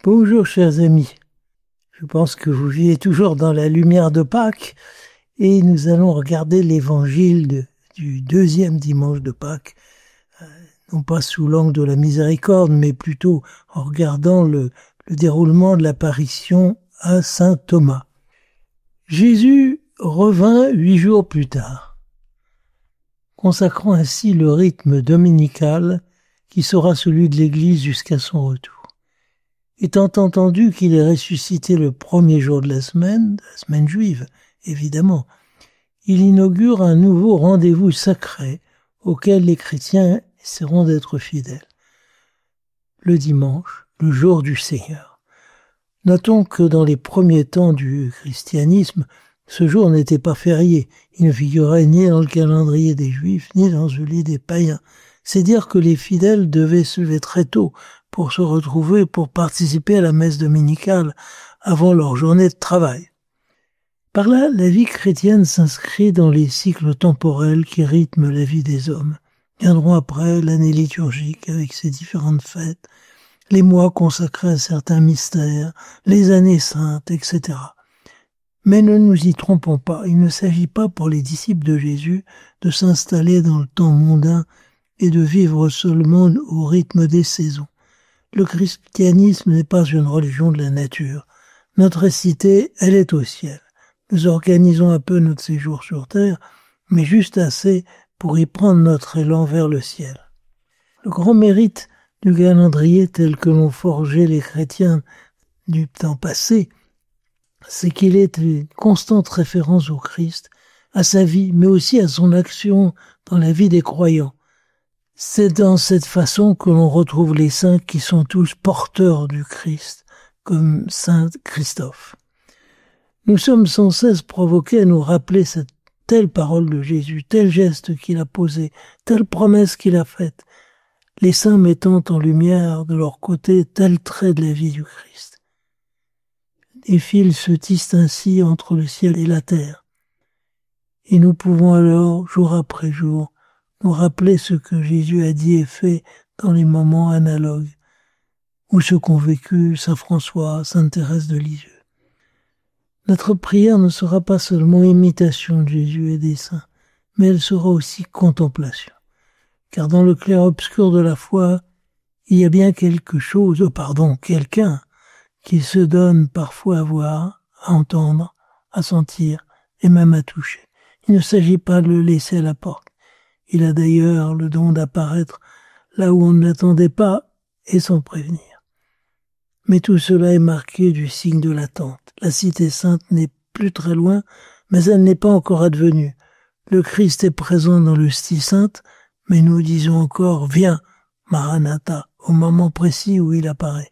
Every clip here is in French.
Bonjour chers amis, je pense que vous vivez toujours dans la lumière de Pâques et nous allons regarder l'évangile du deuxième dimanche de Pâques, non pas sous l'angle de la miséricorde, mais plutôt en regardant le déroulement de l'apparition à saint Thomas. Jésus revint 8 jours plus tard, consacrant ainsi le rythme dominical qui sera celui de l'Église jusqu'à son retour. Étant entendu qu'il est ressuscité le premier jour de la semaine juive, évidemment, il inaugure un nouveau rendez-vous sacré auquel les chrétiens essaieront d'être fidèles. Le dimanche, le jour du Seigneur. Notons que dans les premiers temps du christianisme, ce jour n'était pas férié. Il ne figurait ni dans le calendrier des Juifs, ni dans celui des païens. C'est dire que les fidèles devaient se lever très tôt pour se retrouver, pour participer à la messe dominicale avant leur journée de travail. Par là, la vie chrétienne s'inscrit dans les cycles temporels qui rythment la vie des hommes. Viendront après l'année liturgique avec ses différentes fêtes, les mois consacrés à certains mystères, les années saintes, etc. Mais ne nous y trompons pas, il ne s'agit pas pour les disciples de Jésus de s'installer dans le temps mondain et de vivre seulement au rythme des saisons. Le christianisme n'est pas une religion de la nature. Notre cité, elle est au ciel. Nous organisons un peu notre séjour sur terre, mais juste assez pour y prendre notre élan vers le ciel. Le grand mérite du calendrier tel que l'ont forgé les chrétiens du temps passé, c'est qu'il est une constante référence au Christ, à sa vie, mais aussi à son action dans la vie des croyants. C'est dans cette façon que l'on retrouve les saints qui sont tous porteurs du Christ, comme saint Christophe. Nous sommes sans cesse provoqués à nous rappeler cette telle parole de Jésus, tel geste qu'il a posé, telle promesse qu'il a faite, les saints mettant en lumière de leur côté tel trait de la vie du Christ. Des fils se tissent ainsi entre le ciel et la terre, et nous pouvons alors, jour après jour, nous rappeler ce que Jésus a dit et fait dans les moments analogues, ou ce qu'ont vécu saint François, sainte Thérèse de Lisieux. Notre prière ne sera pas seulement imitation de Jésus et des saints, mais elle sera aussi contemplation. Car dans le clair-obscur de la foi, il y a bien quelqu'un qui se donne parfois à voir, à entendre, à sentir et même à toucher. Il ne s'agit pas de le laisser à la porte. Il a d'ailleurs le don d'apparaître là où on ne l'attendait pas et sans prévenir. Mais tout cela est marqué du signe de l'attente. La cité sainte n'est plus très loin, mais elle n'est pas encore advenue. Le Christ est présent dans l'hostie sainte, mais nous disons encore « Viens, Maranatha » au moment précis où il apparaît.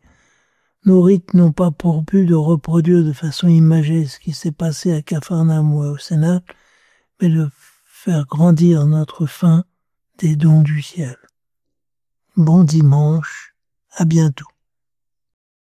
Nos rites n'ont pas pour but de reproduire de façon imagée ce qui s'est passé à Capharnaüm ou au Cénacle, mais de faire grandir notre faim des dons du ciel. Bon dimanche, à bientôt.